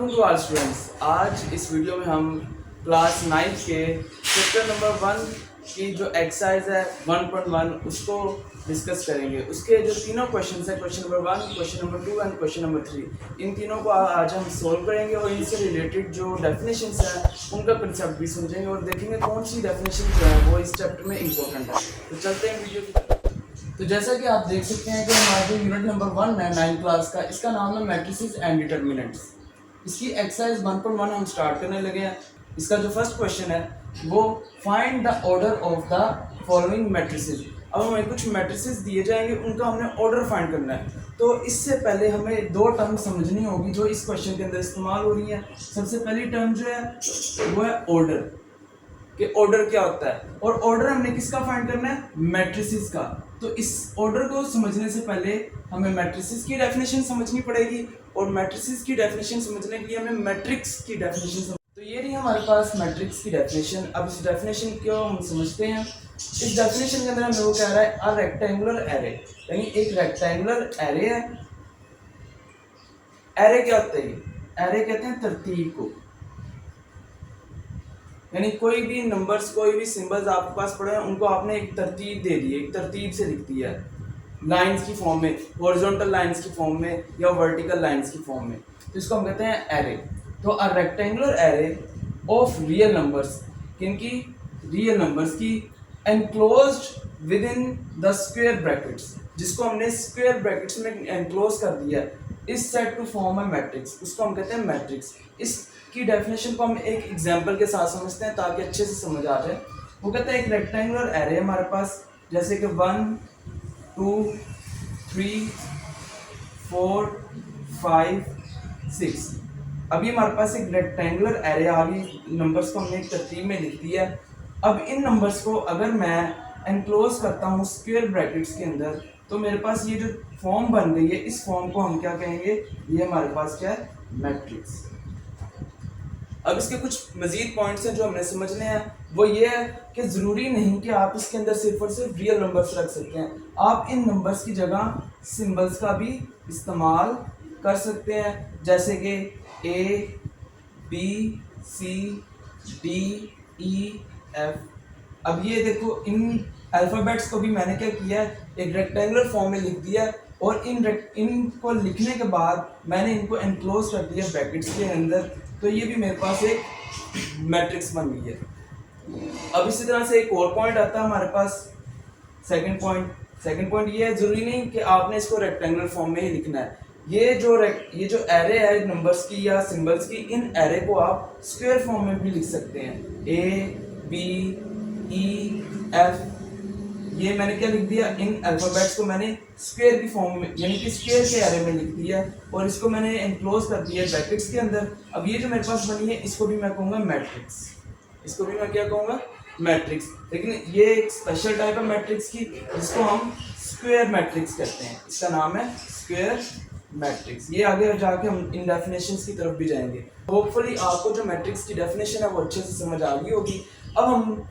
Morning to our students. आज इस video में हम क्लास 9 के चैप्टर नंबर 1 की जो एक्सरसाइज है 1.1 उसको डिस्कस करेंगे। उसके जो तीनों क्वेश्चन है, question number 1, question number 2 and question number 3, इन तीनों को आज हम सोल्व करेंगे और इनसे रिलेटेड जो डेफिनेशंस हैं उनका कंसेप्ट भी समझेंगे और देखेंगे कौन सी डेफिनेशन जो है वो इस चैप्टर में इंपॉर्टेंट है। तो चलते हैं वीडियो की। तो जैसा कि आप देख सकते हैं कि हमारा जो यूनिट नंबर 1 है 9 क्लास का, इसका नाम है मैट्रिसेस एंड डिटर्मिनेंट्स। इसकी एक्सरसाइज 1.1 हम स्टार्ट करने लगे हैं। इसका जो फर्स्ट क्वेश्चन है वो find the order of the following matrices. अब हमें कुछ मैट्रिसेस दिए जाएंगे, उनका हमने ऑर्डर फाइंड करना है। तो इससे पहले हमें दो टर्म समझनी होगी जो इस क्वेश्चन के अंदर इस्तेमाल हो रही है। सबसे पहली टर्म जो है वो है ऑर्डर, कि ऑर्डर क्या होता है, और ऑर्डर हमने किसका फाइंड करना है, मैट्रिसेस का। तो इस ऑर्डर को समझने से पहले हमें मैट्रिसेस की डेफिनेशन समझनी पड़ेगी, और मैट्रिसेस की डेफिनेशन समझने के लिए हमें मैट्रिक्स की डेफिनेशन तो ये रही हमारे पास मैट्रिक्स की डेफिनेशन। अब इस डेफिनेशन को हम समझते हैं। इस डेफिनेशन के अंदर हमें वो कह रहा है अ रेक्टेंगुलर एरे, यानी एक रेक्टेंगुलर एरे है। एरे क्या होता है, एरे कहते हैं तरतीब को, यानी कोई भी नंबर्स, कोई भी सिंबल्स आपके पास पड़े हैं उनको आपने एक तरतीब दे दी है, एक तरतीब से लिख दिया है, लाइंस की फॉर्म में, हॉरिजॉन्टल लाइंस की फॉर्म में या वर्टिकल लाइंस की फॉर्म में। तो इसको हम कहते हैं एरे। तो a rectangular array of real numbers, किनकी, रियल नंबर्स की, enclosed with in the square brackets, जिसको हमने स्क्वायर ब्रैकेट्स में एनक्लोज कर दिया है, इस सेट टू फॉर्म है मैट्रिक्स, उसको हम कहते हैं मैट्रिक्स। इसकी डेफिनेशन को हम एक एग्जांपल के साथ समझते हैं ताकि अच्छे से समझ आ जाए। वो कहते हैं एक रेक्टेंगुलर एरे हमारे पास, जैसे कि 1 2 3 4 5 6। अभी हमारे पास एक रेक्टेंगुलर एरे आ गई, नंबर्स को हमने एक तरतीब में लिख दिया। अब इन नंबर्स को अगर मैं एनक्लोज करता हूँ स्क्वायर ब्रैकेट्स के अंदर, तो मेरे पास ये जो फॉर्म बन गई है, इस फॉर्म को हम क्या कहेंगे, ये हमारे पास क्या है, मैट्रिक्स। अब इसके कुछ मजीद पॉइंट्स हैं जो हमने समझने हैं। वो ये है कि ज़रूरी नहीं कि आप इसके अंदर सिर्फ और सिर्फ रियल नंबर्स रख सकते हैं, आप इन नंबर्स की जगह सिंबल्स का भी इस्तेमाल कर सकते हैं, जैसे कि A B C D E F। अब ये देखो, इन अल्फ़ाबेट्स को भी मैंने क्या किया है, एक रेक्टेंगुलर फॉर्म में लिख दिया, और इनको लिखने के बाद मैंने इनको एनक्लोज कर दिया ब्रैकेट्स के अंदर। तो ये भी मेरे पास एक मैट्रिक्स बन गई है। अब इसी तरह से एक और पॉइंट आता है हमारे पास, सेकंड पॉइंट ये है, जरूरी नहीं कि आपने इसको रेक्टेंगुलर फॉर्म में ही लिखना है। ये जो एरे है नंबर्स की या सिंबल्स की, इन एरे को आप स्क्वायर फॉर्म में भी लिख सकते हैं, A B E F। ये मैंने क्या लिख दिया, इन अल्फाबेट्स को मैंने स्क्वायर की फॉर्म में, यानी कि स्क्वायर के एरे में लिख दिया, और इसको मैंने एनक्लोज कर दिया ब्रैकेट्स के अंदर। अब ये जो मेरे पास बनी है, इसको भी मैं कहूँगा मैट्रिक्स, इसको भी मैं क्या कहूँगा, मैट्रिक्स। लेकिन ये एक स्पेशल टाइप है मैट्रिक्स की, जिसको हम स्क्वायर मैट्रिक्स कहते हैं। इसका नाम है स्क्वायर मैट्रिक्स। ये आगे जाके हम इन डेफिनेशंस की तरफ भी जाएंगे। होपफुली आपको जो मैट्रिक्स की डेफिनेशन है वो अच्छे से समझ आ गई होगी। अब हम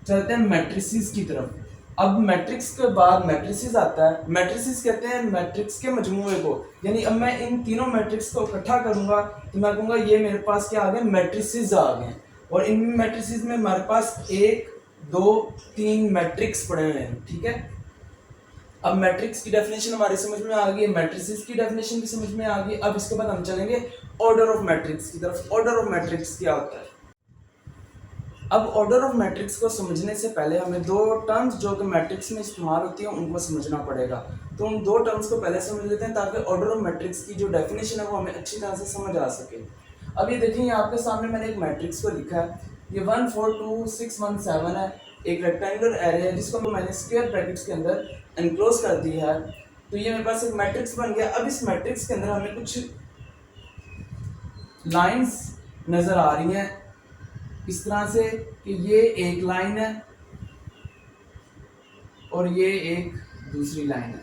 चलते हैं मैट्रिसेस की तरफ। अब मैट्रिक्स के बाद मैट्रिसेस आता है। मैट्रिसेस कहते हैं मैट्रिक्स के मजमूए को, यानी अब मैं इन तीनों मैट्रिक्स को इकट्ठा करूंगा तो मैं कहूँगा ये मेरे पास क्या आ गए, मैट्रिसेस आ गए। और इन मैट्रिसेस में हमारे पास 1 2 3 मैट्रिक्स पड़े हुए हैं, ठीक है। अब मैट्रिक्स की डेफिनेशन हमारे समझ में आ गई, मैट्रिसेस की डेफिनेशन भी समझ में आ गई। अब इसके बाद हम चलेंगे ऑर्डर ऑफ मैट्रिक्स की तरफ। ऑर्डर ऑफ मैट्रिक्स क्या होता है। अब ऑर्डर ऑफ मैट्रिक्स को समझने से पहले हमें दो टर्म्स जो कि मैट्रिक्स में इस्तेमाल होती हैं उनको समझना पड़ेगा। तो उन दो टर्म्स को पहले समझ लेते हैं ताकि ऑर्डर ऑफ मैट्रिक्स की जो डेफिनेशन है वो हमें अच्छी तरह से समझ आ सके। अब ये देखिए, आपके सामने मैंने एक मैट्रिक्स को लिखा है, ये 1 4 2 6 1 7 है, एक रेक्टेंगुलर एरे है जिसको मैंने स्क्वायर ब्रैकेट्स के अंदर एनक्लोज कर दिया है। तो ये मेरे पास एक मैट्रिक्स बन गया। अब इस मैट्रिक्स के अंदर हमें कुछ लाइंस नज़र आ रही हैं इस तरह से कि ये एक लाइन है और ये एक दूसरी लाइन है।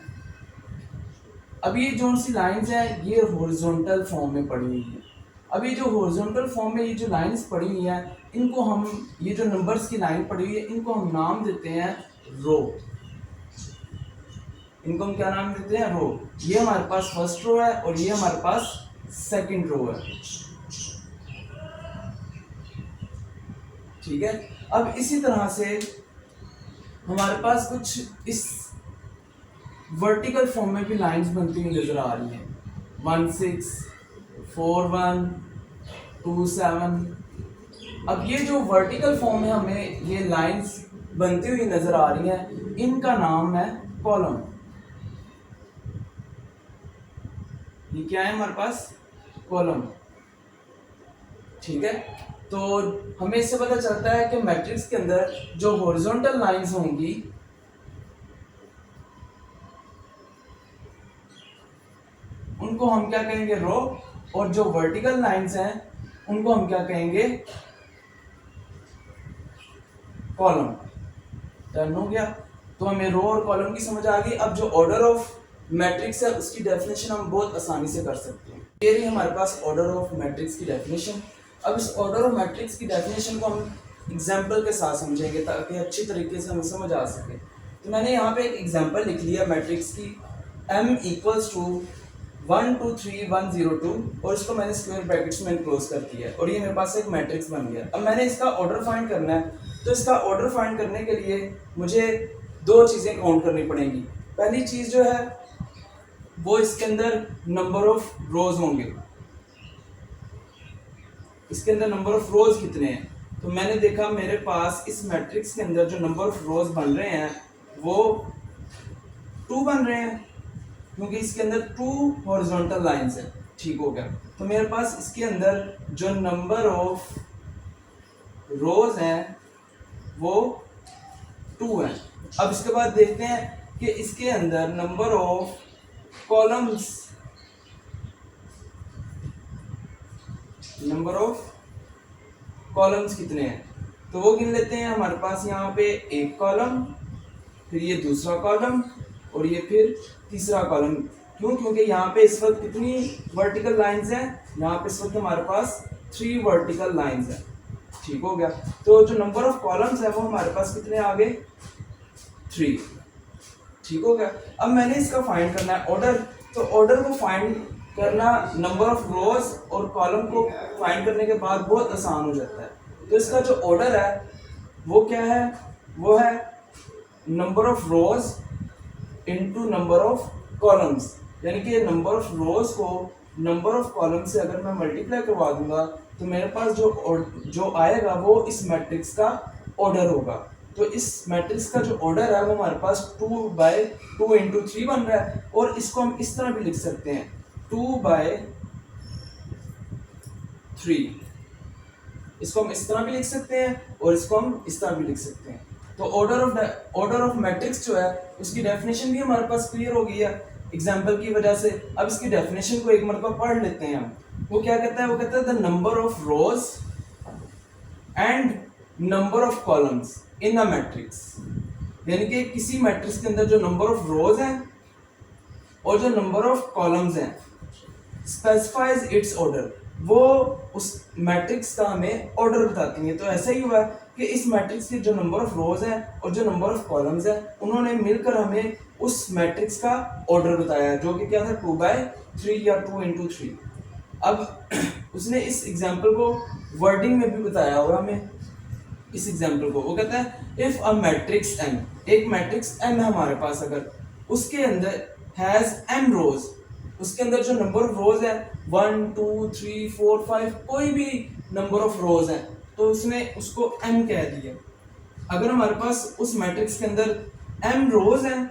अब ये जो सी लाइंस हैं ये हॉरिजॉन्टल फॉर्म में पड़ी हुई है। अब ये जो हॉरिजॉन्टल फॉर्म में ये जो लाइंस पड़ी हुई हैं, इनको हम, ये जो नंबर्स की लाइन पड़ी हुई है, इनको हम नाम देते हैं रो। इनको हम क्या नाम देते हैं, रो। ये हमारे पास फर्स्ट रो है और ये हमारे पास सेकंड रो है, ठीक है। अब इसी तरह से हमारे पास कुछ इस वर्टिकल फॉर्म में भी लाइंस बनती हुई नजर आ रही हैं, 1 6 4 1 2 7। अब ये जो वर्टिकल फॉर्म में हमें ये लाइंस बनती हुई नजर आ रही हैं, इनका नाम है कॉलम। ये क्या है हमारे पास? कॉलम, ठीक है। तो हमें इससे पता चलता है कि मैट्रिक्स के अंदर जो हॉरिजॉन्टल लाइंस होंगी उनको हम क्या कहेंगे? रो, और जो वर्टिकल लाइंस हैं उनको हम क्या कहेंगे? कॉलम। डन हो गया। तो हमें रो और कॉलम की समझ आ गई। अब जो ऑर्डर ऑफ मैट्रिक्स है उसकी डेफिनेशन हम बहुत आसानी से कर सकते हैं। ये रही हमारे पास ऑर्डर ऑफ मैट्रिक्स की डेफिनेशन। अब इस ऑर्डर ऑफ मैट्रिक्स की डेफिनेशन को हम एग्जाम्पल के साथ समझेंगे ताकि अच्छी तरीके से हमें समझ आ सके। तो मैंने यहाँ पे एक एग्जाम्पल लिख लिया मैट्रिक्स की, m इक्वल्स टू 1 2 3 1 0 2, और इसको मैंने स्क्वायर ब्रैकेट्स में क्लोज कर दिया और ये मेरे पास एक मैट्रिक्स बन गया। अब मैंने इसका ऑर्डर फाइंड करना है, तो इसका ऑर्डर फाइंड करने के लिए मुझे दो चीज़ें काउंट करनी पड़ेंगी। पहली चीज़ जो है वो इसके अंदर नंबर ऑफ रोज होंगे, इसके अंदर नंबर ऑफ रोज कितने हैं। तो मैंने देखा मेरे पास इस मैट्रिक्स के अंदर जो नंबर ऑफ रोज बन रहे हैं वो 2 बन रहे हैं, क्योंकि इसके अंदर 2 हॉरिजॉन्टल लाइंस है। ठीक हो गया। तो मेरे पास इसके अंदर जो नंबर ऑफ रोज हैं वो 2 है। अब इसके बाद देखते हैं कि इसके अंदर number of columns, number of columns कितने हैं। तो वो गिन लेते हैं। हमारे पास यहाँ पे एक कॉलम, फिर ये दूसरा कॉलम, और ये फिर तीसरा कॉलम। क्यों? क्योंकि यहाँ पे इस वक्त कितनी वर्टिकल लाइंस हैं? यहाँ पे इस वक्त हमारे पास 3 वर्टिकल लाइंस हैं। ठीक हो गया। तो जो नंबर ऑफ कॉलम्स है वो हमारे पास कितने आ गए? 3। ठीक हो गया। अब मैंने इसका फाइंड करना है ऑर्डर। तो ऑर्डर को फाइंड करना नंबर ऑफ रोज और कॉलम को फाइंड करने के बाद बहुत आसान हो जाता है। तो इसका जो ऑर्डर है वो क्या है? वो है number of rose into number of columns, यानी कि नंबर ऑफ रोज को नंबर ऑफ कॉलम से अगर मैं मल्टीप्लाई करवा दूंगा तो मेरे पास जो आएगा वो इस मैट्रिक्स का ऑर्डर होगा। तो इस मैट्रिक्स का जो ऑर्डर है वो हमारे पास 2/2 इंटू 3 बन रहा है, और इसको हम इस तरह भी लिख सकते हैं 2/3। इसको हम इस तरह भी लिख सकते हैं और इसको हम इस तरह भी लिख सकते हैं। तो ऑर्डर ऑफ मैट्रिक्स जो है उसकी डेफिनेशन भी हमारे पास क्लियर हो गई है एग्जाम्पल की वजह से। अब इसकी डेफिनेशन को एक मरतबा पढ़ लेते हैं हम। वो क्या कहता है? वो कहता है the number of rose and number of columns in a matrix, यानी कि किसी मैट्रिक्स के अंदर जो नंबर ऑफ रोज हैं और जो नंबर ऑफ कॉलम्स हैं स्पेसिफाइज इट्स ऑर्डर, वो उस मैट्रिक्स का हमें ऑर्डर बताती हैं। तो ऐसा ही हुआ कि इस मैट्रिक्स के जो नंबर ऑफ रोज हैं और जो नंबर ऑफ कॉलम्स हैं उन्होंने मिलकर हमें उस मैट्रिक्स का ऑर्डर बताया, जो कि क्या था? 2/3 या 2 इंटू 3। अब उसने इस एग्जाम्पल को वर्डिंग में भी बताया हुआ हमें। इस एग्जाम्पल को वो कहता है इफ अ मैट्रिक्स m, एक मैट्रिक्स m है हमारे पास, अगर उसके अंदर हैज m रोज, उसके अंदर जो नंबर ऑफ रोज है 1 2 3 4 5 कोई भी नंबर ऑफ रोज है, तो उसने उसको m कह दिया। अगर हमारे पास उस मैट्रिक्स के अंदर m रोज हैं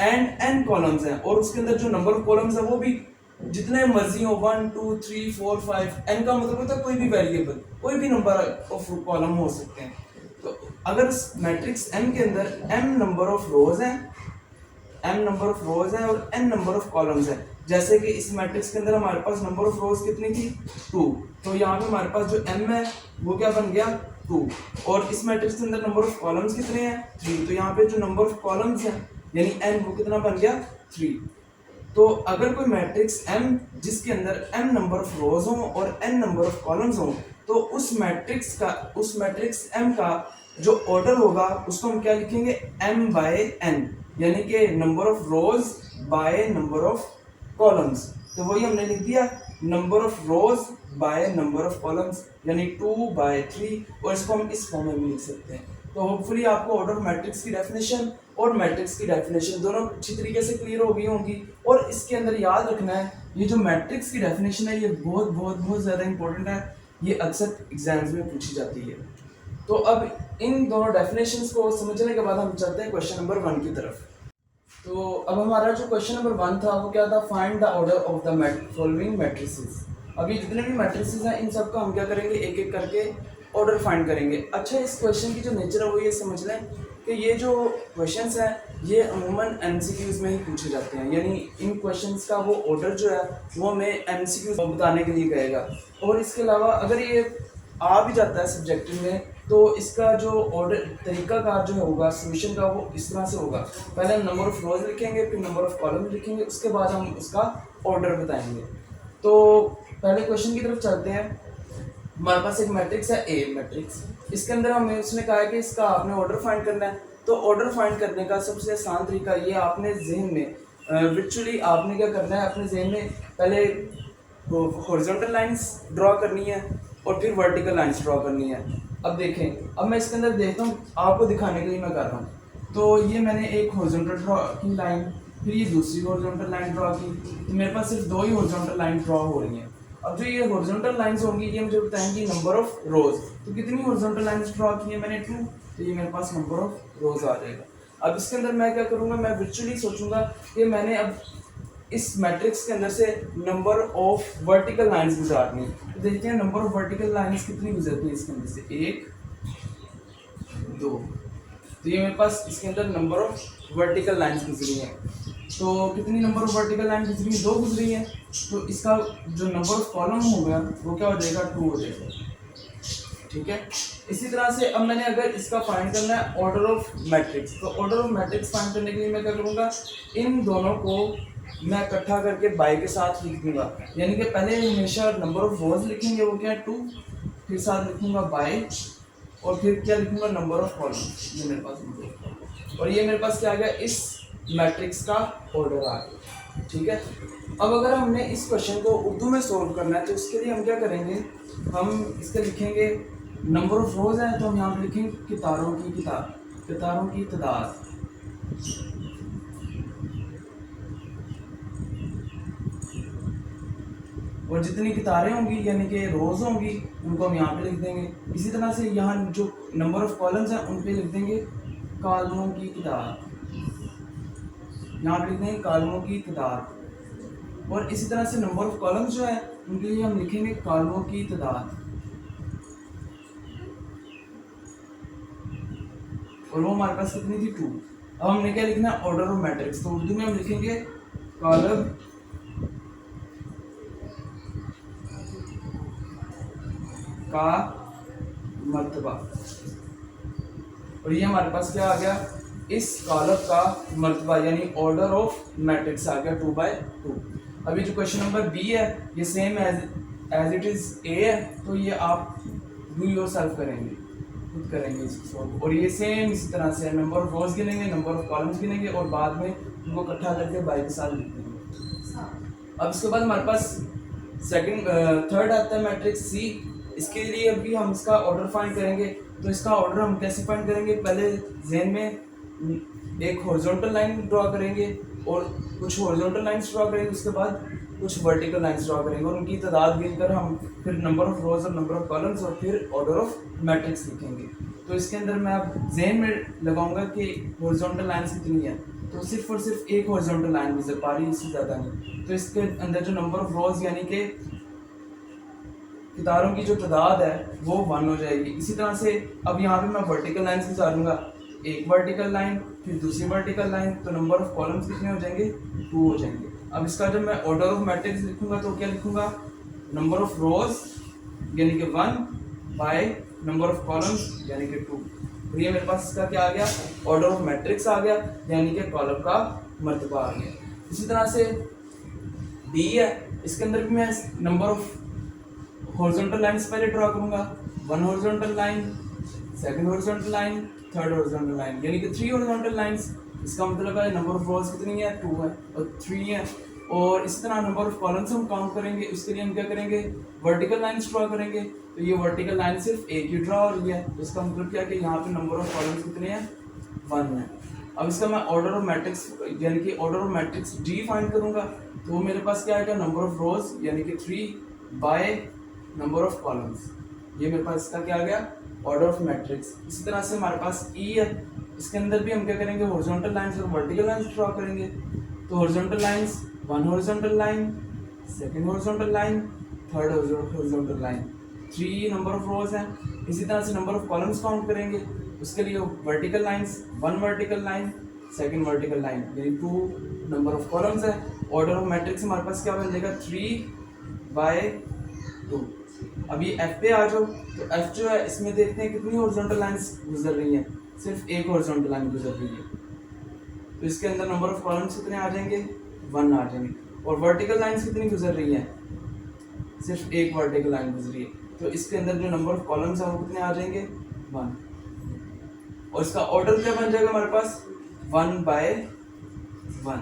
एंड n कॉलम्स हैं, और उसके अंदर जो नंबर ऑफ कॉलम्स है वो भी जितने मर्जी हो 1 2 3 4 5, n का मतलब होता है कोई भी वेरिएबल, कोई भी नंबर ऑफ कॉलम हो सकते हैं। तो अगर मैट्रिक्स m के अंदर m नंबर ऑफ रोज हैं, m नंबर ऑफ रोज हैं और n नंबर ऑफ कॉलम्स हैं, जैसे कि इस मैट्रिक्स के अंदर हमारे पास नंबर ऑफ रोज कितनी थी? 2। तो यहाँ पे हमारे पास जो m है वो क्या बन गया? 2। और इस मैट्रिक्स के अंदर नंबर ऑफ कॉलम्स कितने हैं? 3। तो यहाँ पे जो नंबर ऑफ कॉलम्स हैं यानी n वो कितना बन गया? 3। तो अगर कोई मैट्रिक्स m जिसके अंदर m नंबर ऑफ रोज हों और n नंबर ऑफ कॉलम्स हों, तो उस मैट्रिक्स m का जो ऑर्डर होगा उसको हम क्या लिखेंगे? m/n, यानी कि number of rose by number of columns. तो वही हमने लिख दिया number of rose by number of columns, यानी 2/3, और इसको हम इस फॉर्म में भी लिख सकते हैं। तो होपफुली आपको ऑर्डर ऑफ मैट्रिक्स की डेफिनेशन और मैट्रिक्स की डेफिनेशन दोनों अच्छी तरीके से क्लियर हो गई होंगी। और इसके अंदर याद रखना है, ये जो मैट्रिक्स की डेफिनेशन है ये बहुत बहुत बहुत ज़्यादा इंपॉर्टेंट है, ये अक्सर एग्जाम्स में पूछी जाती है। तो अब इन दोनों डेफिनेशंस को समझने के बाद हम चलते हैं क्वेश्चन नंबर 1 की तरफ। तो अब हमारा जो क्वेश्चन नंबर 1 था वो क्या था, find the order of the following matrices. अभी जितने भी मैट्रिसेस हैं इन सब का हम क्या करेंगे, एक एक करके ऑर्डर फाइंड करेंगे। अच्छा, इस क्वेश्चन की जो नेचर है वो ये समझ लें कि ये जो क्वेश्चंस हैं ये अमूमन एमसीक्यूज में ही पूछे जाते हैं, यानी इन क्वेश्चंस का वो ऑर्डर जो है वो हमें एमसीक्यूज बताने के लिए कहेगा। और इसके अलावा अगर ये आ भी जाता है सब्जेक्टिव में तो इसका जो ऑर्डर तरीकाकार जो होगा सोल्यूशन का वो इस तरह से होगा, पहले हम नंबर ऑफ रोज लिखेंगे, फिर नंबर ऑफ कॉलम लिखेंगे, उसके बाद हम उसका ऑर्डर बताएंगे। तो पहले क्वेश्चन की तरफ चलते हैं। हमारे पास एक मैट्रिक्स है ए मैट्रिक्स, इसके अंदर हमें उसने कहा है कि इसका आपने ऑर्डर फाइंड करना है। तो ऑर्डर फाइंड करने का सबसे आसान तरीका ये, आपने जहन में विचुअली आपने क्या करना है, अपने जहन में पहले हॉरिजॉन्टल लाइंस ड्रॉ करनी है और फिर वर्टिकल लाइंस ड्रॉ करनी है। अब देखें, अब मैं इसके अंदर देखता हूँ, आपको दिखाने के लिए मैं कर रहा हूँ। तो ये मैंने एक हॉरिजॉन्टल ड्रॉ की लाइन, फिर ये दूसरी हॉरिजॉन्टल लाइन ड्रॉ की, तो मेरे पास सिर्फ 2 ही हॉरिजॉन्टल लाइन ड्रॉ हो रही हैं। अब जो ये हॉरिजॉन्टल लाइंस होंगी ये मुझे बताएंगी नंबर ऑफ रोज। तो कितनी हॉरिजॉन्टल लाइंस ड्रॉ की है मैंने, 2, तो ये मेरे पास नंबर ऑफ रोज आ जाएगा। अब इसके अंदर मैं क्या करूँगा, मैं विचुअली सोचूंगा कि मैंने अब इस मैट्रिक्स के अंदर से नंबर ऑफ वर्टिकल लाइंस गुजारनी। तो देखते हैं नंबर ऑफ वर्टिकल लाइंस कितनी गुजरती है इसके अंदर से, 1 2। तो ये मेरे पास इसके अंदर नंबर ऑफ वर्टिकल लाइंस गुजरी हैं। तो कितनी नंबर ऑफ वर्टिकल लाइन गुजरी है, 2 गुजरी हैं। तो इसका जो नंबर ऑफ कॉलम होगा वो क्या हो जाएगा, 2 हो जाएगा। ठीक है, इसी तरह से अब मैंने अगर इसका फाइंड करना है ऑर्डर ऑफ मैट्रिक्स, तो ऑर्डर ऑफ मैट्रिक्स फाइंड करने के लिए मैं क्या करूँगा, इन दोनों को मैं इकट्ठा करके बाय के साथ लिख दूंगा। यानी कि पहले हमेशा नंबर ऑफ रोज लिखेंगे वो क्या है 2, फिर साथ लिखूंगा बाय, और फिर क्या लिखूंगा नंबर ऑफ कॉलम। ये मेरे पास नंबर ऑफ कॉलम, और ये मेरे पास क्या आ गया, इस मैट्रिक्स का ऑर्डर आ गया। ठीक है, अब अगर हमने इस क्वेश्चन को उर्दू में सोल्व करना है तो उसके लिए हम क्या करेंगे, हम इसके लिखेंगे नंबर ऑफ रोज है तो हम यहाँ पे लिखेंगे कितारों की तादाद। और जितनी कितारें होंगी यानी कि रोज होंगी उनको हम यहाँ पे लिख देंगे। इसी तरह से यहाँ जो नंबर ऑफ कॉलम्स हैं उन पे लिख देंगे कॉलमों की तादाद, यहाँ पे लिख देंगे कॉलमों की तादाद। और इसी तरह से नंबर ऑफ कॉलम्स जो है उनके लिए हम लिखेंगे कॉलमों की तादाद, और वो हमारे पास कितनी थी, 2। अब हमने क्या लिखना है, ऑर्डर ऑफ मैट्रिक्स। तो उर्दू में हम लिखेंगे कॉलम का मर्तबा, और ये हमारे पास क्या आ गया, इस कॉलम का मर्तबा यानी ऑर्डर ऑफ मैट्रिक्स आ गया 2/2। अभी जो क्वेश्चन नंबर बी है ये same as it is A है, तो ये आप डू योरसेल्फ करेंगे, खुद करेंगे इसको सॉल्व। और ये सेम इसी तरह से नंबर ऑफ रोज गिनेंगे, नंबर ऑफ कॉलम्स गिनेंगे और बाद में उनको इकट्ठा करके बाय के साथ लिख देंगे। अब इसके बाद हमारे पास थर्ड आता है मैट्रिक्स सी। इसके लिए अभी हम इसका ऑर्डर फाइंड करेंगे। तो इसका ऑर्डर हम कैसे फाइंड करेंगे, पहले ज़हन में एक हॉरिजॉन्टल लाइन ड्रॉ करेंगे और कुछ हॉरिजॉन्टल लाइंस ड्रॉ करेंगे, उसके बाद कुछ वर्टिकल लाइंस ड्रॉ करेंगे और उनकी तादाद गिनकर हम फिर नंबर ऑफ रोज और नंबर ऑफ कॉलम्स और फिर ऑर्डर ऑफ मैट्रिक्स लिखेंगे। तो इसके अंदर मैं अब ज़हन में लगाऊंगा कि हॉरिजॉन्टल लाइंस कितनी है, तो सिर्फ और सिर्फ एक हॉरिजॉन्टल लाइन गुजर पा रही है, इससे ज़्यादा नहीं। तो इसके अंदर जो नंबर ऑफ रोज यानी कि कितारों की जो तादाद है वो 1 हो जाएगी। इसी तरह से अब यहाँ पे मैं वर्टिकल लाइंस गुजारूंगा, एक वर्टिकल लाइन फिर दूसरी वर्टिकल लाइन, तो नंबर ऑफ कॉलम्स कितने हो जाएंगे, 2 हो जाएंगे। अब इसका जब मैं ऑर्डर ऑफ मैट्रिक्स लिखूंगा तो क्या लिखूंगा, नंबर ऑफ रोज यानी कि 1 बाय नंबर ऑफ कॉलम्स यानी कि 2। तो ये मेरे पास इसका क्या आ गया, ऑर्डर ऑफ मैट्रिक्स आ गया यानी कि कॉलम का मर्तबा आ गया। इसी तरह से डी है, इसके अंदर भी मैं नंबर ऑफ हॉरिजॉन्टल लाइंस पहले ड्रॉ करूंगा, 1 horizontal line, second horizontal line, third horizontal line यानी कि 3 हॉरिजॉन्टल लाइंस। इसका मतलब है नंबर ऑफ रोज कितनी है, 2 है और 3 है, और इसी तरह नंबर ऑफ कॉलम्स हम काउंट करेंगे, उसके लिए हम क्या करेंगे, वर्टिकल लाइंस ड्रॉ करेंगे। तो ये वर्टिकल लाइन सिर्फ एक ही ड्रॉ हो रही है, इसका मतलब क्या कि यहाँ पे नंबर ऑफ कॉलम्स कितने हैं, 1 है। अब इसका मैं ऑर्डर ऑफ मैट्रिक्स यानी कि order of matrix D find करूंगा, तो मेरे पास क्या आएगा, नंबर ऑफ रोज यानी कि 3 बाय नंबर ऑफ कॉलम्स। ये मेरे पास इसका क्या आ गया, ऑर्डर ऑफ मैट्रिक्स। इसी तरह से हमारे पास ई है, इसके अंदर भी हम क्या करेंगे, हॉरिजॉन्टल लाइंस और वर्टिकल लाइंस ड्रॉ करेंगे। तो horizontal lines, 1 horizontal line, second horizontal line, third horizontal line, 3 number of रोज हैं। इसी तरह से नंबर ऑफ कॉलम्स काउंट करेंगे, उसके लिए vertical lines, 1 vertical line, second vertical line, यानी 2 नंबर ऑफ कॉलम्स है। ऑर्डर ऑफ मैट्रिक्स हमारे पास क्या बन जाएगा, 3/2। अब ये एफ पे आ जाओ, तो एफ जो है इसमें देखते हैं कितनी हॉरिजॉन्टल लाइंस गुजर रही हैं, सिर्फ एक हॉरिजॉन्टल लाइन गुजर रही है। तो इसके अंदर नंबर ऑफ कॉलम्स कितने आ जाएंगे, 1 आ जाएंगे। और वर्टिकल लाइंस कितनी गुजर रही हैं, सिर्फ एक वर्टिकल लाइन गुजरी है, तो इसके अंदर जो नंबर ऑफ कॉलम्स है वो कितने आ जाएंगे, 1। और इसका ऑर्डर क्या बन जाएगा हमारे पास, 1/1।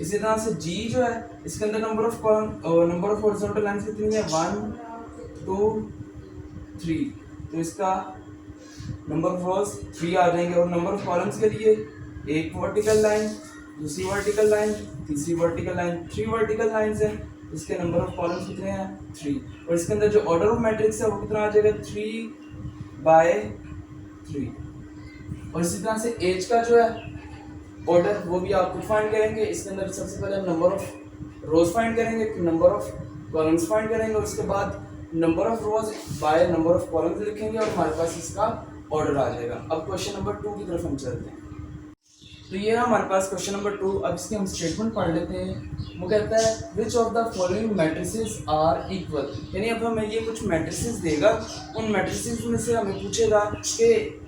इसी तरह से जी जो है, इसके अंदर नंबर ऑफ हॉरिजॉन्टल लाइंस कितनी है, 1 2 3। तो इसका नंबर ऑफ रोज 3 आ जाएंगे। और नंबर ऑफ कॉलम्स के लिए एक वर्टिकल लाइन, दूसरी वर्टिकल लाइन, तीसरी वर्टिकल लाइन, 3 वर्टिकल लाइंस है, इसके नंबर ऑफ कॉलम्स कितने हैं, 3। और इसके अंदर जो ऑर्डर ऑफ मैट्रिक्स है वो कितना आ जाएगा, 3/3। और इसी तरह से एज का जो है ऑर्डर वो भी आप खुद फाइंड करेंगे। इसके अंदर सबसे पहले हम नंबर ऑफ रोज फाइंड करेंगे, फिर नंबर ऑफ कॉलम्स फाइंड करेंगे, और उसके बाद number of rose by number of columns लिखेंगे और हमारे पास इसका ऑर्डर आ जाएगा। अब क्वेश्चन नंबर 2 की तरफ हम चलते हैं। तो ये हमारे पास क्वेश्चन नंबर 2। अब इसके हम स्टेटमेंट पढ़ लेते हैं। वो कहता है which of the following matrices are equal, यानी अब हमें ये कुछ मैट्रिसेस देगा, उन मैट्रिसेस में से हमें पूछेगा कि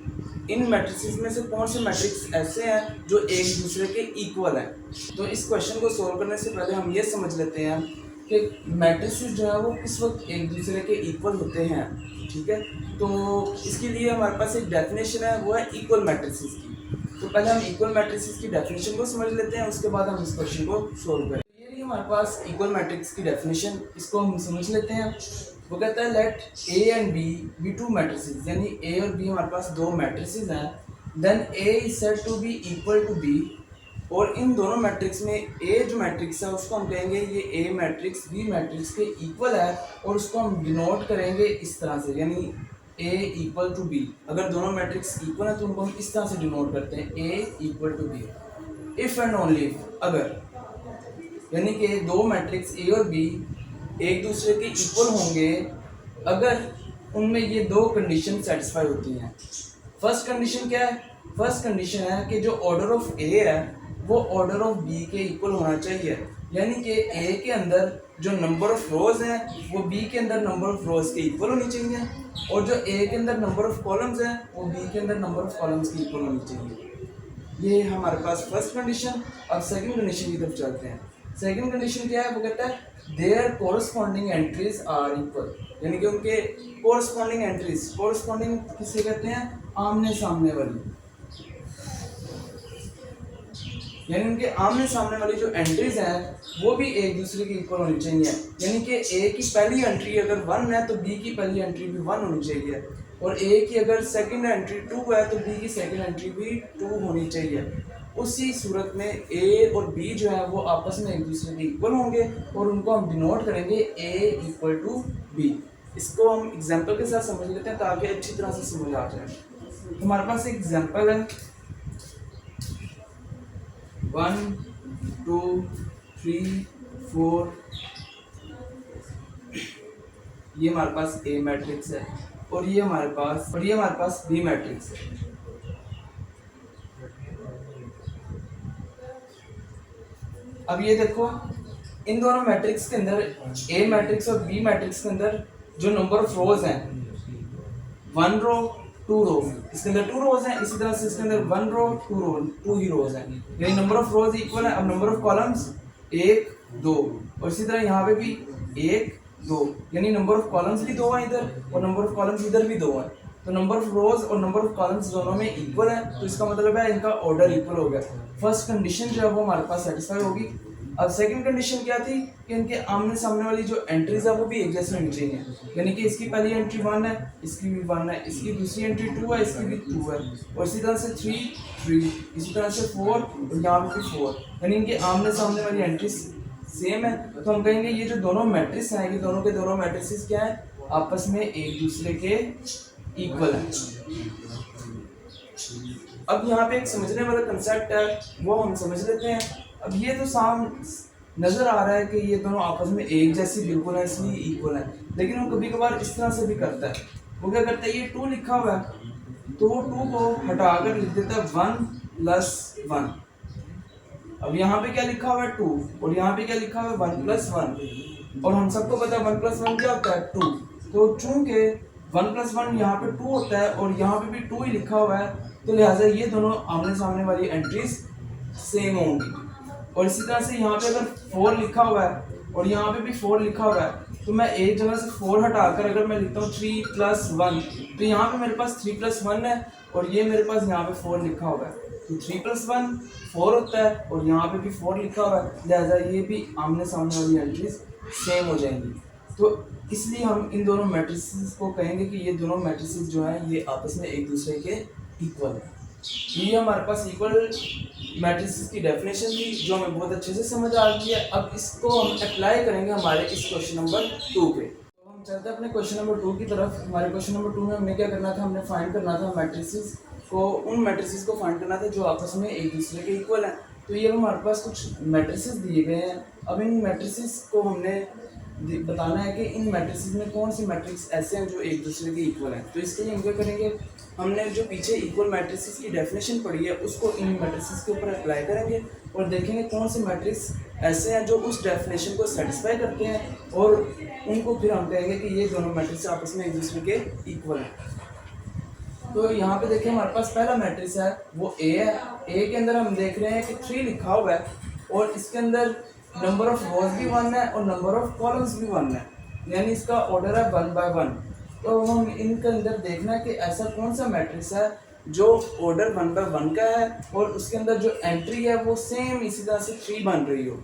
इन मैट्रिसेस में से कौन से मैट्रिक्स ऐसे हैं जो एक दूसरे के इक्वल हैं। तो इस क्वेश्चन को सॉल्व करने से पहले हम ये समझ लेते हैं कि मैट्रिसेस जो है वो किस वक्त एक दूसरे के इक्वल होते हैं, ठीक है। तो इसके लिए हमारे पास एक डेफिनेशन है, वो है इक्वल मैट्रिसेस की। तो पहले हम इक्वल मैट्रिसेस की डेफिनेशन को समझ लेते हैं, उसके बाद हम इस क्वेश्चन को सॉल्व करें। ये रही हमारे पास इक्वल मैट्रिक्स की डेफिनेशन, इसको हम समझ लेते हैं। वो कहता है let A and B be 2 matrices, यानी ए और बी हमारे पास 2 मैट्रिसेस हैं। Then A is said to be equal to B, और इन दोनों मैट्रिक्स में ए जो मैट्रिक्स है उसको हम कहेंगे ये ए मैट्रिक्स बी मैट्रिक्स के इक्वल है, और उसको हम डिनोट करेंगे इस तरह से, यानी ए इक्वल टू बी। अगर दोनों मैट्रिक्स इक्वल है तो उनको हम इस तरह से डिनोट करते हैं, A equal to B. If and only if, अगर, यानी कि 2 मैट्रिक्स ए और बी एक दूसरे के इक्वल होंगे अगर उनमें ये 2 कंडीशन सेटिस्फाई होती हैं। फर्स्ट कंडीशन क्या है, फर्स्ट कंडीशन है कि जो ऑर्डर ऑफ ए है वो ऑर्डर ऑफ बी के इक्वल होना चाहिए, यानी कि ए के अंदर जो नंबर ऑफ रोज हैं वो बी के अंदर नंबर ऑफ रोज के इक्वल होनी चाहिए, और जो ए के अंदर नंबर ऑफ कॉलम्स हैं वो बी के अंदर नंबर ऑफ कॉलम्स के इक्वल होनी चाहिए। ये हमारे पास फर्स्ट कंडीशन। अब सेकंड कंडीशन की तरफ चलते हैं। सेकंड कंडीशन क्या है, वो कहता है their corresponding entries are equal, यानी कि उनके कोरस्पॉन्डिंग एंट्रीज, कोरस्पॉन्डिंग किसे कहते हैं, आमने सामने वाली, यानी उनके आमने सामने वाली जो एंट्रीज हैं वो भी एक दूसरे के इक्वल होनी चाहिए। यानी कि ए की पहली एंट्री अगर 1 है तो बी की पहली एंट्री भी 1 होनी चाहिए, और ए की अगर सेकंड एंट्री 2 है तो बी की सेकंड एंट्री भी 2 होनी चाहिए। उसी सूरत में ए और बी जो है वो आपस में एक दूसरे के इक्वल होंगे, और उनको हम डिनोट करेंगे ए इक्वल टू बी। इसको हम एग्जाम्पल के साथ समझ लेते हैं ताकि अच्छी तरह से समझ आ जाए। तो हमारे पास एक एग्जाम्पल है, 1 2 3 4, ये हमारे पास ए मैट्रिक्स है, और ये हमारे पास बी मैट्रिक्स है। अब ये देखो, इन दोनों मैट्रिक्स के अंदर ए मैट्रिक्स और बी मैट्रिक्स के अंदर जो नंबर ऑफ रोज हैं 1 रो 2 रो, इसके अंदर 2 रोज हैं, इसी तरह से इसके अंदर 1 रो 2 ही रोज हैं, यानी नंबर ऑफ रोज इक्वल है। अब नंबर ऑफ कॉलम्स 1 2, और इसी तरह यहाँ पे भी 1 2, यानी नंबर ऑफ कॉलम्स भी 2 हैं इधर, और नंबर ऑफ कॉलम्स इधर भी 2 हैं। तो नंबर ऑफ रोज और नंबर ऑफ कॉलम्स दोनों में इक्वल है, तो इसका मतलब है इनका ऑर्डर इक्वल हो गया। फर्स्ट कंडीशन जो है वो हमारे पास सेटिस्फाई होगी। अब सेकंड कंडीशन क्या थी कि इनके आमने सामने वाली जो एंट्रीज है वो भी एक जैसी होनी चाहिए, यानी कि इसकी पहली एंट्री 1 है, इसकी भी 1 है, इसकी दूसरी एंट्री 2 है, इसकी भी 2 है, और इसी तरह से 3, इसी तरह से 4 और यहाँ पे भी 4, यानी इनके आमने सामने वाली एंट्रीज सेम है। तो हम कहेंगे ये जो दोनों मैट्रिक्स हैं, ये दोनों के दोनों मैट्रिक्स क्या है, आपस में एक दूसरे के इक्वल हैं। अब यहाँ पे एक समझने वाला कंसेप्ट है वो हम समझ लेते हैं। अब ये तो साम नजर आ रहा है कि ये दोनों आपस में एक जैसी बिल्कुल है, इसलिए इक्वल है, लेकिन वो कभी कभार इस तरह से भी करता है। वो क्या करता है, ये 2 लिखा हुआ है तो 2 को हटाकर लिख देता है 1+1। अब यहाँ पे क्या लिखा हुआ है 2, और यहाँ पे क्या लिखा हुआ है 1+1, और हम सबको पता है 1+1 क्या होता है 2। तो चूंकि 1+1 यहाँ पे 2 होता है और यहाँ पे भी 2 ही लिखा हुआ है, तो लिहाजा ये दोनों आमने सामने वाली एंट्रीज सेम होंगी। और इसी तरह से यहाँ पे अगर 4 लिखा हुआ है और यहाँ पे भी 4 लिखा हुआ है, तो मैं एक जगह से 4 हटाकर अगर मैं लिखता हूँ 3+1, तो यहाँ पे मेरे पास 3+1 है और ये मेरे पास यहाँ पे 4 लिखा हुआ है, तो 3+1 4 होता है और यहाँ पे भी 4 लिखा हुआ है, लिहाजा ये भी आमने सामने वाली एंट्रीज सेम हो जाएंगी। तो इसलिए हम इन दोनों मैट्रिसेस को कहेंगे कि ये दोनों मैट्रिसेस जो हैं ये आपस में एक दूसरे के इक्वल है। ये हमारे पास इक्वल मैट्रिसेस की डेफिनेशन थी जो हमें बहुत अच्छे से समझ आ गई है। अब इसको हम अप्लाई करेंगे हमारे इस क्वेश्चन नंबर 2 पे। तो हम चलते हैं अपने क्वेश्चन नंबर 2 की तरफ। हमारे क्वेश्चन नंबर 2 में हमने क्या करना था, हमने फाइंड करना था मैट्रिसेस को, उन मैट्रिसेस को फाइंड करना था जो आपस में एक दूसरे के इक्वल हैं। तो ये हमारे पास कुछ मैट्रिसेस दिए गए हैं। अब इन मैट्रिसेस को हमने बताना है कि इन मैट्रिसेस में कौन से मैट्रिक्स ऐसे हैं जो एक दूसरे के इक्वल हैं। तो इसके लिए हम क्या करेंगे, हमने जो पीछे इक्वल मैट्रिसेस की डेफिनेशन पढ़ी है उसको इन मैट्रिसेस के ऊपर अप्लाई करेंगे और देखेंगे कौन से मैट्रिक्स ऐसे हैं जो उस डेफिनेशन को सेटिस्फाई करते हैं, और उनको फिर हम कहेंगे कि ये दोनों मैट्रिक्स आपस में एक दूसरे के इक्वल हैं। तो यहाँ पे देखिए हमारे पास पहला मैट्रिक्स है वो ए है। ए के अंदर हम देख रहे हैं कि 3 लिखा हुआ है और इसके अंदर नंबर ऑफ रोज भी 1 है और नंबर ऑफ कॉलम्स भी 1 है, यानी इसका ऑर्डर है 1 by 1। तो हम इनके अंदर देखना है कि ऐसा कौन सा मैट्रिक्स है जो ऑर्डर 1 by 1 का है और उसके अंदर जो एंट्री है वो सेम इसी तरह से 3 बन रही हो।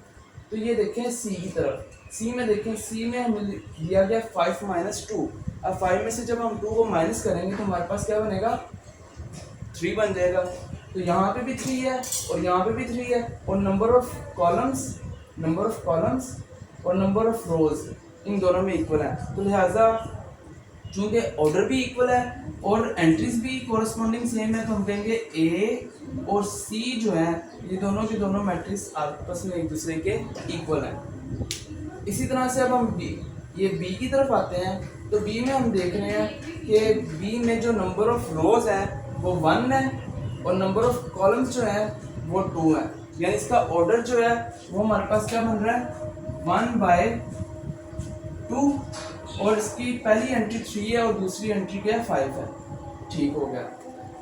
तो ये देखें सी की तरफ, सी में देखें, सी में हमें दिया गया 5 - 2। अब 5 में से जब हम 2 को माइनस करेंगे तो हमारे पास क्या बनेगा, 3 बन जाएगा। तो यहाँ पे भी 3 है और यहाँ पे भी 3 है, और नंबर ऑफ कॉलम्स और नंबर ऑफ रोज इन दोनों में इक्वल है। तो लिहाजा चूंकि ऑर्डर भी इक्वल है और एंट्रीज भी कोरस्पॉन्डिंग सेम है, तो हम कहेंगे ए और सी जो है ये दोनों के दोनों मैट्रिक्स आपस में एक दूसरे के इक्वल हैं। इसी तरह से अब हम बी की तरफ आते हैं। तो बी में हम देख रहे हैं कि बी में जो नंबर ऑफ रोज है वो 1 है और नंबर ऑफ कॉलम्स जो है वो 2 है, यानी इसका ऑर्डर जो है वो हमारे पास क्या बन रहा है 1 by 2, और इसकी पहली एंट्री 3 है और दूसरी एंट्री क्या है 5 है। ठीक हो गया।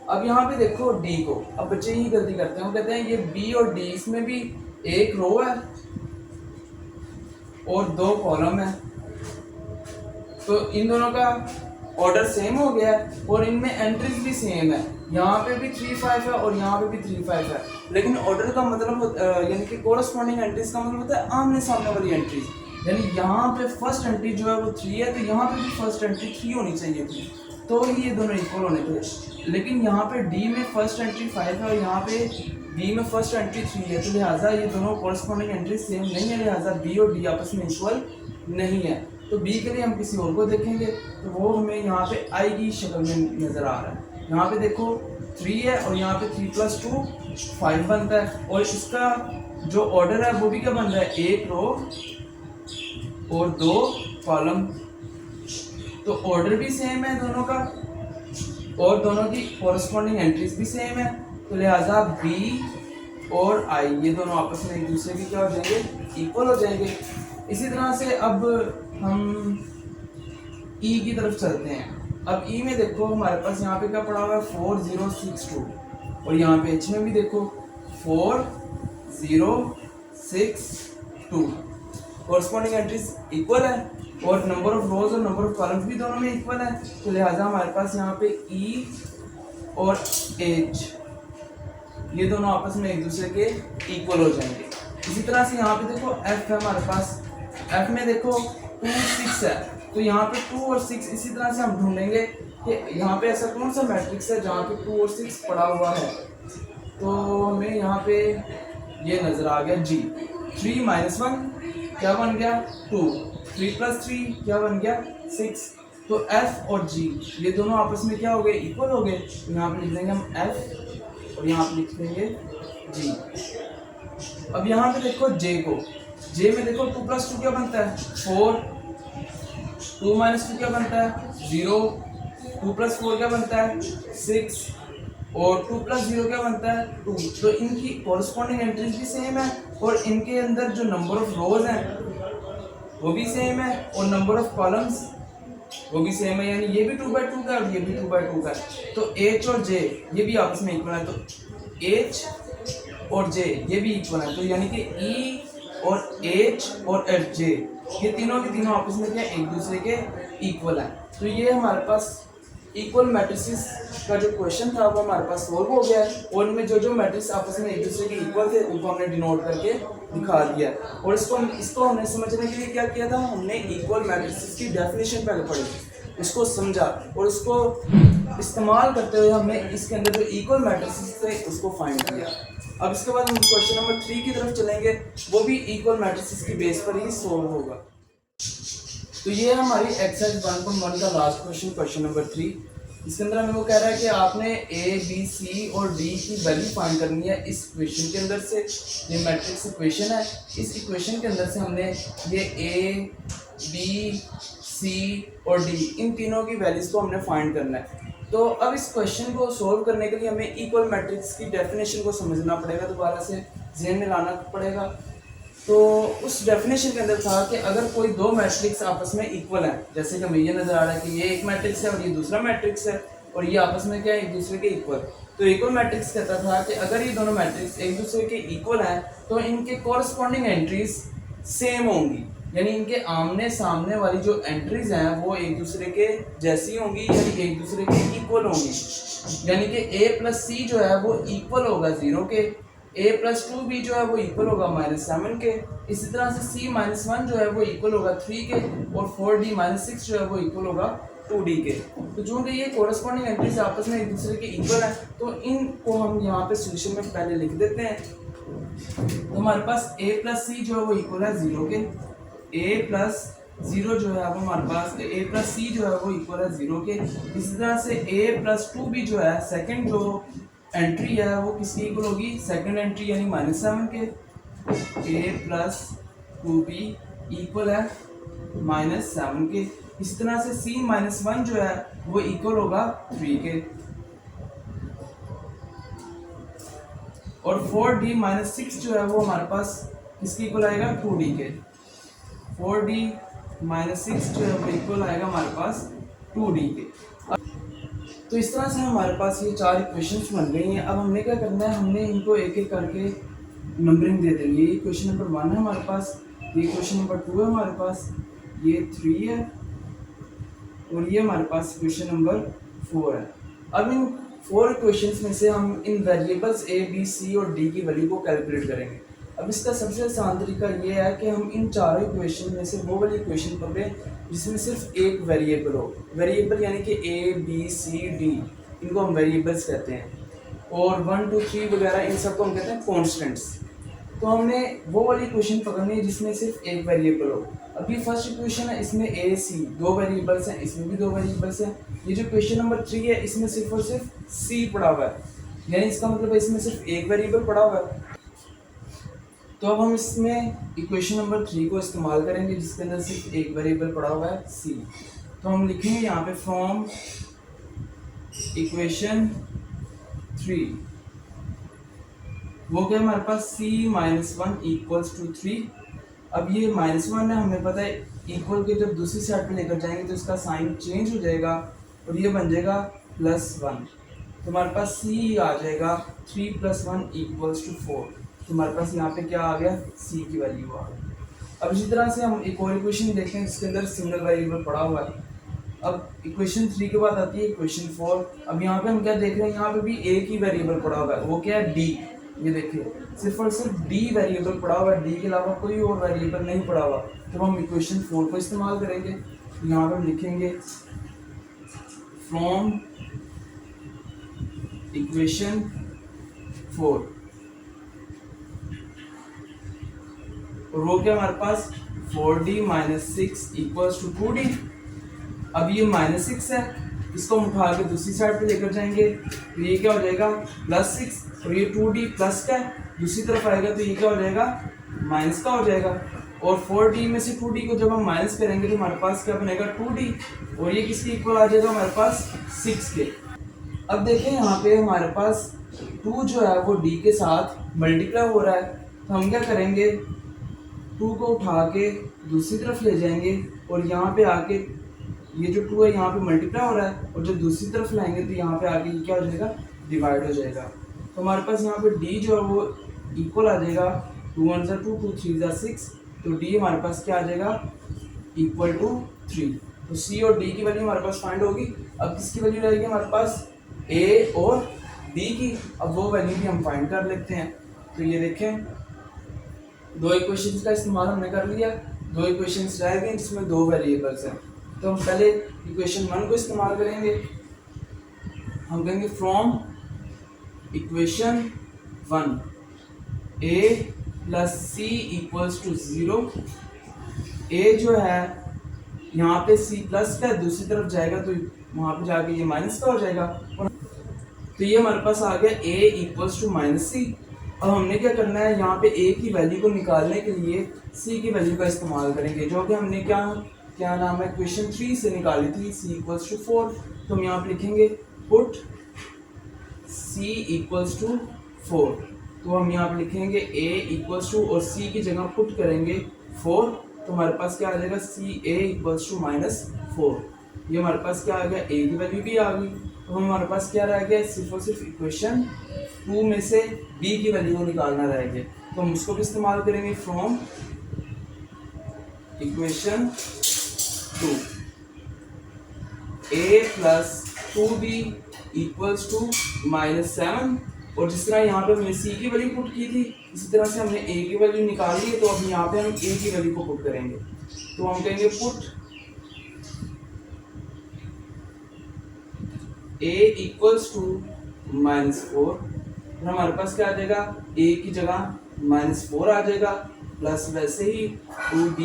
अब यहाँ पे देखो डी को, अब बच्चे ही गलती करते हैं, वो कहते हैं ये बी और डी, इसमें भी एक रो है और 2 कॉलम है, तो इन दोनों का ऑर्डर सेम हो गया है और इनमें एंट्रीज भी सेम है। यहाँ पे भी 3 5 है और यहाँ पे भी 3 5 है, लेकिन ऑर्डर का मतलब यानी कि कोरस्पॉन्डिंग एंट्रीज का मतलब होता है आमने सामने वाली एंट्रीज, यानी यहाँ पे फर्स्ट एंट्री जो है वो 3 है, तो यहाँ पे भी फर्स्ट एंट्री 3 होनी चाहिए थी, तो ही ये दोनों इक्वल होने थे। लेकिन यहाँ पे डी में फर्स्ट एंट्री 5 है और यहाँ पे बी में फर्स्ट एंट्री 3 है, तो लिहाजा ये दोनों कोरस्पॉन्डिंग एंट्री सेम नहीं है, लिहाजा बी और डी आपस में इक्वल नहीं है। तो बी के लिए हम किसी और को देखेंगे, तो वो हमें यहाँ पे आई की शक्ल में नज़र आ रहा है। यहाँ पे देखो 3 है और यहाँ पे 3 + 2 5 बनता है, और इसका जो ऑर्डर है वो भी क्या बन रहा है, 1 रो और 2 कॉलम। तो ऑर्डर भी सेम है दोनों का और दोनों की कोरस्पॉन्डिंग एंट्रीज भी सेम है, तो लिहाजा बी और आई ये दोनों आपस में एक दूसरे की क्या हो जाएंगे, इक्वल हो जाएंगे। इसी तरह से अब हम ई की तरफ चलते हैं। अब ई में देखो हमारे पास यहाँ पे क्या पड़ा हुआ है 4062, और यहाँ पे एच में भी देखो 4062, कोरस्पॉन्डिंग एंट्रीज इक्वल है और नंबर ऑफ रोज और नंबर ऑफ कॉलम्स भी दोनों में इक्वल है, तो लिहाजा हमारे पास यहाँ पे ई और एच ये दोनों आपस में एक दूसरे के इक्वल हो जाएंगे। इसी तरह से यहाँ पे देखो f है हमारे पास, f में देखो 2 6 है, तो यहाँ पे 2 और 6 इसी तरह से हम ढूंढेंगे कि यहाँ पे ऐसा कौन सा मैट्रिक्स है जहाँ पे 2 और 6 पड़ा हुआ है। तो हमें यहाँ पे ये नज़र आ गया G, 3 - 1 क्या बन गया 2, 3 + 3 क्या बन गया 6। तो F और G ये दोनों आपस में क्या हो गए, इक्वल हो गए। तो यहाँ पे लिख देंगे हम F और यहाँ पे लिख देंगे G। अब यहाँ पे देखो J को, J में देखो 2 + 2 क्या बनता है 4, 2 - 2 क्या बनता है 0, 2 + 4 क्या बनता है 6 और 2 + 0 क्या बनता है 2। तो इनकी कॉरस्पॉन्डिंग एंट्रीज भी सेम है और इनके अंदर जो नंबर ऑफ रोज हैं वो भी सेम है और नंबर ऑफ कॉलम्स वो भी सेम है, यानी ये भी 2/2 का है और ये भी 2/2 का है। तो H और J ये भी आपस में इक्वल है, तो H और J ये भी इक्वल है। तो यानी कि E और H और J ये तीनों के तीनों आपस में क्या एक दूसरे के इक्वल है। तो ये हमारे पास इक्वल मैट्रिसेस का जो क्वेश्चन था वो हमारे पास सॉल्व हो गया है और उनमें जो जो मैट्रिक्स आपस में एक दूसरे के इक्वल थे उनको हमने डिनोट करके दिखा दिया। और इसको हमने समझने के लिए क्या किया था, हमने इक्वल मैट्रिसेस की डेफिनेशन पहले पढ़ी, उसको समझा और उसको इस्तेमाल करते हुए हमने इसके अंदर जो इक्वल मैट्रिसेस थे उसको फाइंड किया। अब इसके बाद हम क्वेश्चन नंबर 3 की तरफ चलेंगे, वो भी इक्वल मैट्रिसेस की बेस पर ही सॉल्व होगा। तो ये हमारी एक्सरसाइज 1.1 का लास्ट क्वेश्चन, क्वेश्चन नंबर 3। इसके अंदर हमें वो कह रहा है कि आपने ए बी सी और डी की वैल्यू फाइंड करनी है इस इक्वेशन के अंदर से। ये मैट्रिक्स इक्वेशन है, इस इक्वेशन के अंदर से हमने ये ए बी सी और डी इन तीनों की वैल्यूज को हमने फाइंड करना है। तो अब इस क्वेश्चन को सोल्व करने के लिए हमें इक्वल मैट्रिक्स की डेफिनेशन को समझना पड़ेगा, दोबारा से ज़हन में लाना पड़ेगा। तो उस डेफिनेशन के अंदर था कि अगर कोई दो मैट्रिक्स आपस में इक्वल हैं, जैसे कि हमें ये नज़र आ रहा है कि ये एक मैट्रिक्स है और ये दूसरा मैट्रिक्स है और ये आपस में क्या है एक दूसरे के इक्वल, तो इक्वल मैट्रिक्स कहता था कि अगर ये दोनों मैट्रिक्स एक दूसरे के इक्वल हैं तो इनके कॉरस्पॉन्डिंग एंट्रीज सेम होंगी, यानी इनके आमने सामने वाली जो एंट्रीज हैं वो एक दूसरे के जैसी होंगी, यानी एक दूसरे के इक्वल होंगी। यानी कि a + c जो है वो इक्वल होगा 0 के, a + 2b जो है वो इक्वल होगा -7 के, इसी तरह से c - 1 जो है वो इक्वल होगा 3 के और 4d - 6 जो है वो इक्वल होगा 2d के। तो जो कि ये कोरस्पॉन्डिंग एंट्रीज आपस में एक दूसरे के इक्वल है, तो इनको हम यहाँ पे सॉल्यूशन में पहले लिख देते हैं। तो हमारे पास a + c जो है वो इक्वल है 0 के, a + 0 जो है अब हमारे पास a + c जो है वो इक्वल है 0 के। इसी तरह से a + 2b जो है सेकंड जो एंट्री है वो किसकी इक्वल होगी, सेकंड एंट्री यानी -7 के। a + 2b इक्वल है -7 के। इसी तरह से c - 1 जो है वो इक्वल होगा 3 के और 4d - 6 जो है वो हमारे पास किसकी इक्वल आएगा 2d के। 4d - 6 जो है वो इक्वल आएगा हमारे पास 2d के। तो इस तरह से हमारे पास ये चार इक्वेशंस बन गई हैं। अब हमने क्या करना है, हमने इनको एक एक करके नंबरिंग दे देंगे। ये क्वेश्चन नंबर 1 है हमारे पास, ये क्वेश्चन नंबर 2 है हमारे पास, ये 3 है और ये हमारे पास क्वेश्चन नंबर 4 है। अब इन 4 इक्वेशंस में से हम इन वेरिएबल्स a b c और d की वैल्यू को कैलकुलेट करेंगे। अब इसका सबसे आसान तरीका ये है कि हम इन चारों इक्वेशन में से वो वाली इक्वेशन पकड़ें जिसमें सिर्फ एक वेरिएबल हो। वेरिएबल यानी कि a b c d, इनको हम वेरिएबल्स कहते हैं और 1 2 3 वगैरह इन सबको हम कहते हैं कॉन्स्टेंट्स। तो हमने वो वाली इक्वेशन पकड़नी है जिसमें सिर्फ एक वेरिएबल हो। अभी फर्स्ट इक्वेशन है, इसमें a c दो वेरिएबल्स हैं, इसमें भी दो वेरिएबल्स हैं। ये जो क्वेश्चन नंबर 3 है इसमें सिर्फ और सिर्फ c पड़ा हुआ है, यानी इसका मतलब है इसमें सिर्फ एक वेरिएबल पड़ा हुआ है। तो अब हम इसमें इक्वेशन नंबर 3 को इस्तेमाल करेंगे जिसके अंदर सिर्फ एक वेरिएबल पड़ा हुआ है c। तो हम लिखेंगे यहाँ पे फ्रॉम इक्वेशन 3, वो क्या हमारे पास c - 1 = 3। अब ये -1 है, हमें पता है इक्वल के जब दूसरी साइड पे लेकर जाएंगे तो इसका साइन चेंज हो जाएगा और ये बन जाएगा +1। तो हमारे पास c आ जाएगा 3 + 1 = 4। तो हमारे पास यहाँ पे क्या आ गया, c की वैल्यू आ गई। अब इसी तरह से हम एक और इक्वेशन देखते हैं जिसके अंदर सिंगल वेरिएबल पड़ा हुआ है। अब इक्वेशन 3 के बाद आती है इक्वेशन 4। अब यहाँ पे हम क्या देख रहे हैं, यहाँ पे भी एक ही वेरिएबल पड़ा हुआ है, वो क्या है d। ये देखिए सिर्फ और सिर्फ डी वेरिएबल पड़ा हुआ है, डी के अलावा कोई और वेरिएबल नहीं पड़ा हुआ। जब हम इक्वेशन 4 को इस्तेमाल करेंगे यहाँ पर हम लिखेंगे फ्रॉम इक्वेशन 4, और वो क्या हमारे पास 4d minus 6 equals to 2d। अब ये -6 है, इसको हम उठा के दूसरी साइड पे लेकर जाएंगे तो ये क्या हो जाएगा +6, और ये 2d प्लस का है, दूसरी तरफ आएगा तो ये क्या हो जाएगा माइनस का हो जाएगा। और 4d में से 2d को जब हम माइनस करेंगे तो हमारे पास क्या बनेगा 2d, और ये किसके इक्वल आ जाएगा हमारे पास 6 के। अब देखें यहाँ पे हमारे पास 2 जो है वो d के साथ मल्टीप्लाई हो रहा है, तो हम क्या करेंगे 2 को उठा के दूसरी तरफ ले जाएंगे और यहाँ पे आके ये जो 2 है यहाँ पे मल्टीप्लाई हो रहा है, और जब दूसरी तरफ लाएंगे तो यहाँ पे आके ये क्या हो जाएगा डिवाइड हो जाएगा। तो हमारे पास यहाँ पे d जो है वो इक्वल आ जाएगा 2 1 ज़ा 2 2 3 ज़ा 6, तो d हमारे पास क्या आ जाएगा इक्वल टू 3। तो c और d की वैल्यू हमारे पास फाइंड होगी। अब किसकी वैल्यू रहेगी हमारे पास a और b की, अब वो वैल्यू भी हम फाइंड कर लेते हैं। तो ये देखें दो इक्वेशंस का इस्तेमाल हमने कर लिया, दो इक्वेशंस रह गए जिसमें दो वेरिएबल्स हैं। तो हम पहले इक्वेशन 1 को इस्तेमाल करेंगे, हम कहेंगे from equation 1 a plus C equals to 0। a जो है यहाँ पे c प्लस का दूसरी तरफ जाएगा तो वहाँ पे जाके ये माइनस का हो जाएगा, तो ये हमारे पास आ गया a इक्वल्स टू -c। अब हमने क्या करना है यहाँ पे a की वैल्यू को निकालने के लिए c की वैल्यू का इस्तेमाल करेंगे, जो कि हमने क्या नाम है क्वेश्चन 3 से निकाली थी c इक्वल्स टू 4। तो हम यहाँ पे लिखेंगे पुट c इक्वल्स टू 4, तो हम यहाँ पे लिखेंगे a इक्वल्स टू और c की जगह पुट करेंगे 4, तो हमारे पास क्या आ जाएगा a इक्वल्स टू -4। ये हमारे पास क्या आ गया a की वैल्यू भी आ गई। तो हमारे पास क्या रह गया सिर्फ और सिर्फ इक्वेशन 2 में से b की वैल्यू को निकालना रह गया, तो हम उसको भी इस्तेमाल करेंगे from equation 2 a plus 2b equals to -7, और जिस तरह यहाँ पे हमने c की वैल्यू पुट की थी इसी तरह से हमने a की वैल्यू निकाली है, तो अब यहाँ पे हम a की वैल्यू को पुट करेंगे। तो हम कहेंगे पुट a इक्वल्स टू -4, और हमारे पास क्या आ जाएगा a की जगह -4 आ जाएगा, प्लस वैसे ही 2b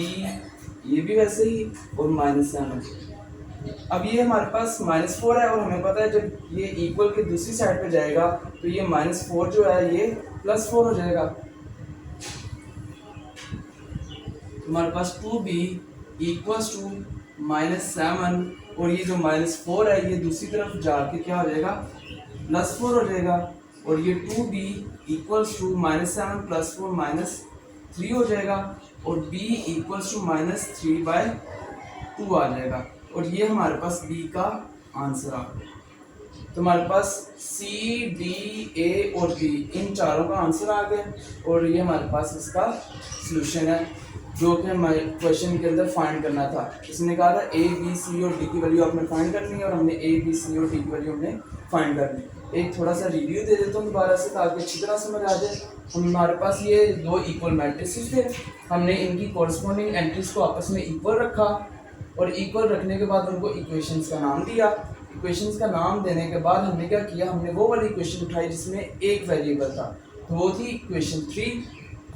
ये भी वैसे ही और -7। अब ये हमारे पास -4 है और हमें पता है जब ये इक्वल के दूसरी साइड पे जाएगा तो ये -4 जो है ये +4 हो जाएगा। हमारे पास 2b इक्वल्स टू -7, और ये जो -4 है ये दूसरी तरफ जाके क्या हो जाएगा +4 हो जाएगा, और ये 2b इक्वल्स टू -7 + 4 -3 हो जाएगा, और b इक्वल्स टू -3/2 आ जाएगा, और ये हमारे पास b का आंसर आ गया। तो हमारे पास c, d, a और b इन चारों का आंसर आ गया, और ये हमारे पास इसका सलूशन है जो कि हमारे क्वेश्चन के अंदर फाइंड करना था। इसने कहा था a, b, c और d की वैल्यू आपने फाइंड करनी है, और हमने a, b, c और d की वैल्यू हमने फाइंड करनी। एक थोड़ा सा रिव्यू दे देता हूँ दोबारा से ताकि अच्छी तरह समझ आ जाए। हमारे पास ये दो इक्वल मैट्रिसेस थे, हमने इनकी कॉरस्पॉन्डिंग एंट्रीज को आपस में इक्वल रखा, और इक्वल रखने के बाद उनको इक्वेशंस का नाम दिया। इक्वेशंस का नाम देने के बाद हमने क्या किया, हमने वो वाली इक्वेशन उठाई जिसमें एक वेरिएबल था, तो वो थी इक्वेशन 3।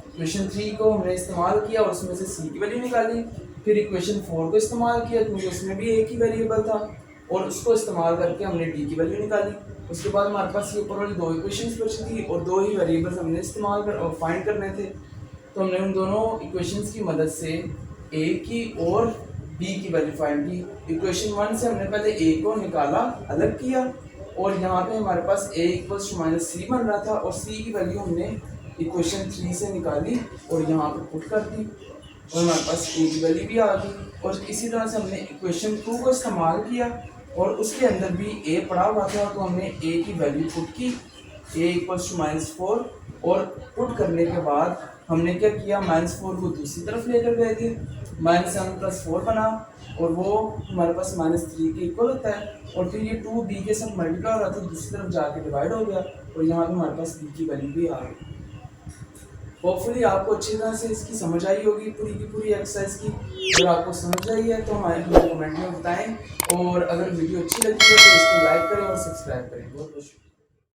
इक्वेशन 3 को हमने इस्तेमाल किया और उसमें से c की वैल्यू निकाली। फिर इक्वेशन 4 को इस्तेमाल किया क्योंकि उसमें भी एक ही वेरिएबल था, और उसको इस्तेमाल करके हमने d की वैल्यू निकाली। उसके बाद हमारे पास ये ऊपर वाली दो इक्वेशंस बची थी और दो ही वेरिएबल्स हमने इस्तेमाल कर फाइंड करने थे। तो हमने उन दोनों इक्वेशंस की मदद से a की और b की वैल्यू फाइंड की। इक्वेशन 1 से हमने पहले a को निकाला, अलग किया, और यहाँ पे हमारे पास a इक्वल्स टू -c बन रहा था, और c की वैल्यू हमने इक्वेशन 3 से निकाली और यहाँ पे पुट कर दी, और हमारे पास a की वैल्यू भी आ गई। और इसी तरह से हमने इक्वेशन 2 को इस्तेमाल किया और उसके अंदर भी a पड़ा हुआ था, तो हमने a की वैल्यू पुट की a इक्वल्स टू -4, और पुट करने के बाद हमने क्या किया -4 को दूसरी तरफ लेकर गए थे, -7 + 4 बना, और वो हमारे पास -3 के इक्वल होता है, और फिर ये 2b के साथ मल्टीप्लाई हो रहा था दूसरी तरफ जाके डिवाइड हो गया, और यहाँ पे हमारे पास b की वैल्यू भी आ गई। होपफुली आपको अच्छी तरह से इसकी समझ आई होगी पूरी की पूरी एक्सरसाइज की। अगर आपको समझ आई है तो हमें कमेंट में बताएं, और अगर वीडियो अच्छी लगी है तो इसको लाइक करें और सब्सक्राइब करें। बहुत बहुत शुक्रिया।